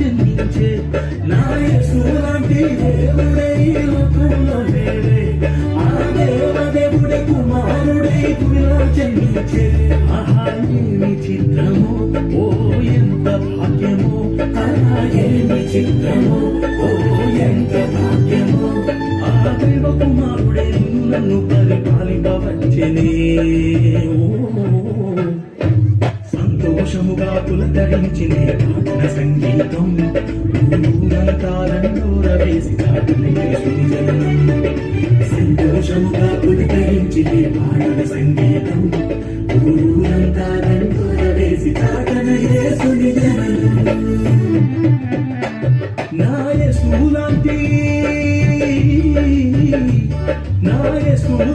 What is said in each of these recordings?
జన్మించే నా యేసు లాంటి దేవుడే ఈ లోకంలో లేడే ఆ దేవదేవుడే కుమారుడై భూమిలో జన్మించే ఆహా ఏమి చిత్రమో ఓ ఎంత భాగ్యమో ఆహా ఏమి చిత్రమో ఓ ఎంత భాగ్యమో ఆ దైవ కుమారుడే నన్ను పరిపాలింపవచ్చెనే సంతోషముగా పులకరించిన పాటల సంగీతం ఊరంతారండోర వేసి దాటిన యేసుని జననం సంతోషముగా పులకరించిన పాటల సంగీతం ఊరంతారండోర వేసి దాటిన యేసుని జననం నా యేసు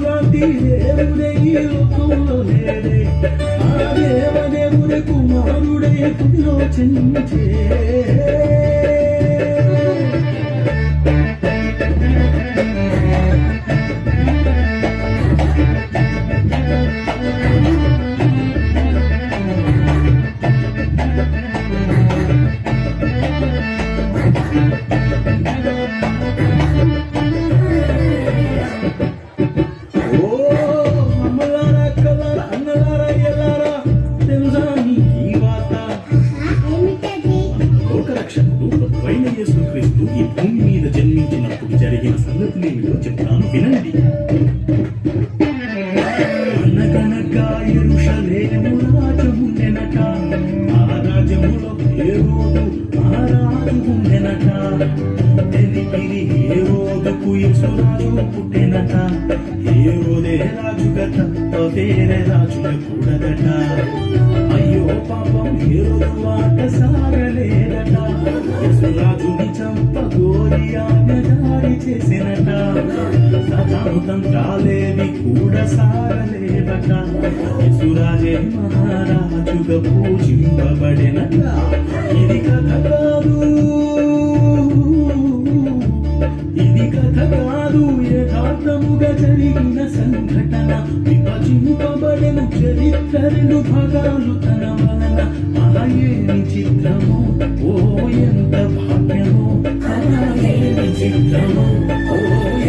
లాంటి దేవుడే ఈ లోకంలో లేడే ఆ దేవదేవుడే కుమారుడే భూమిలో జన్మించే యేసుక్రీస్తు ఈ భూమి మీద జన్మించినప్పుడు జరిగిన సంగతులేమిటో చెప్తాను వినండి. అనగనగా యెరూషలేము రాజు ఉండెనట ఆ రాజ్యములో హేరోదు ఆ రాజు ఉండెనట తెలిపిరి హేరోదుకు యేసురాజు పుట్టెనట హేరోదే రాజు గత వేరే రాజుల కూడదట అయ్యో పాపం హేరోదు వాట సాగలేదట యేసురాజుని చంపగోరి ఆజ్ఞ జారీ చేసినట సతాను తంత్రాలేవి కూడా సాగలేదట యేసురాజే మహారాజుగా పూజింపబడినట ఇది కథ కాదు యథార్థముగా జరిగిన సంఘటన విభజింపబడెను చరిత్ర రెండు భాగాలు తన వలన ఏమి చిత్రమో ఓ ఎంత భాగ్యమో ఏమి చిత్రమో ఓ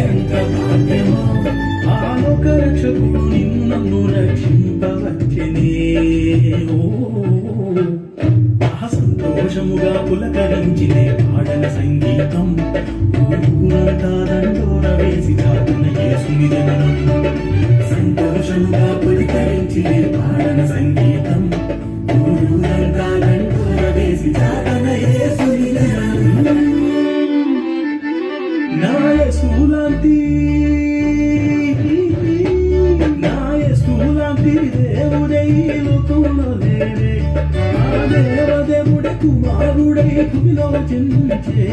ఎంత భాగ్యమో ఆలోక రక్షకుడు నిన్ను రక్షింపవచ్చెనే సంతోషముగా పులకరించినే పాడల సంగీతం ఊరంతారండోర వేసి దాటిన యేసుని జననం సంతోషముగా పులకరించినే పాడల సంగీతం ఊరంతారండోర వేసి దాటిన యేసుని జననం నా యేసు లాంటి దేవుడే ఈ లోకంలో లేడే ఆ దేవదేవుడే కుమారుడై భూమిలో జన్మించే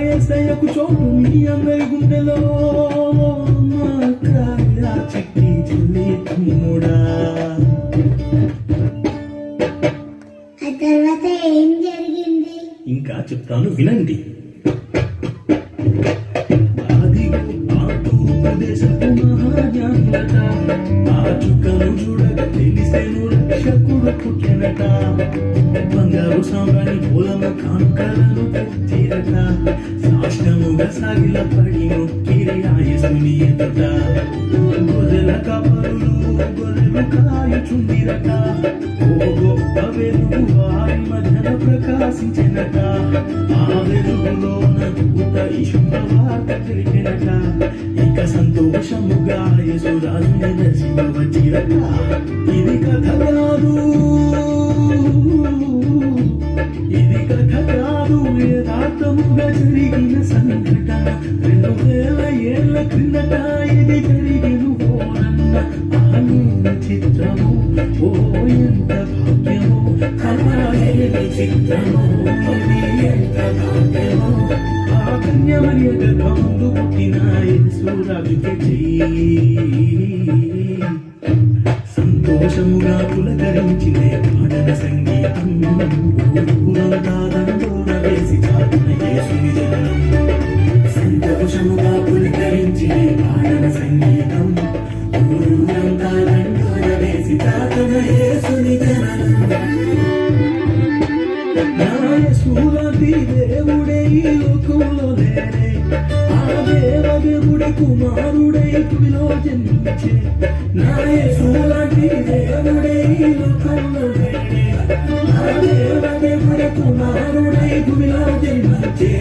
యేసయ్యకు చోటు మీ అందరి గుండెలో చిట్టి చెల్లి తమ్ముడా తర్వాత ఏం జరిగింది? ఇంకా చెప్తాను వినండి. అదిగో ఆ తూర్పు దేశపు మహాజ్ఞానులట, ఆ చుక్కను చూడక తెలిసెను రక్షకుడు పుట్టెనట. బంగారు సాంబ్రాణి పూలము కానుకలను తెచ్చిరట, సాష్టముగా సాగిల పడి మొక్కిరి ఆ యేసుని ఎదుట. గొర్రెల కాపరులు గొర్రెలు కాయుచుండిరట, ఓ గొప్ప వెలుగు వారి మధ్యన ప్రకాశించెనట. ఆ వెలుగులోన దూత ఈ శుభవార్త తెలిపెనట, ఇక సంతోషముగా యేసురాజుని దర్శింప వచ్చిరట. ఇది కథ కాదు, ఇది కథ కాదు, యథార్థముగా జరిగిన సంఘటన. 2000 ఏళ్ల క్రిందట ఇది జరిగిన ఓరన్న ఆనంద చిత్రము. ఓ ఎంత భాగ్యము, కళాయేమి చిత్రము, ఇది ఎంత భాగ్యము. ఆ కన్యమర్య గర్భమందు పుట్టిన యేసురాజుకే సంతోషముగా పులకరించిందే పాడన సంగీతం. ఊరంతా దండోర వేసి చాటున యేసుని జననం. సంతోషముగా పులకరించిందే పాడన సంగీతం. ఊరంతా దండోర వేసి చాటున యేసుని జననం. నా యేసులాంటి దేవుడే ఈ లోకంలో లేడే, ఆ దేవదేవుడి కుమారుడై భూమిలో జన్మించే. నా యేసులాంటి దేవుడే ఈ లోకంలో లేడే, ఆ దేవదేవుడి కుమారుడై భూమిలో జన్మించే.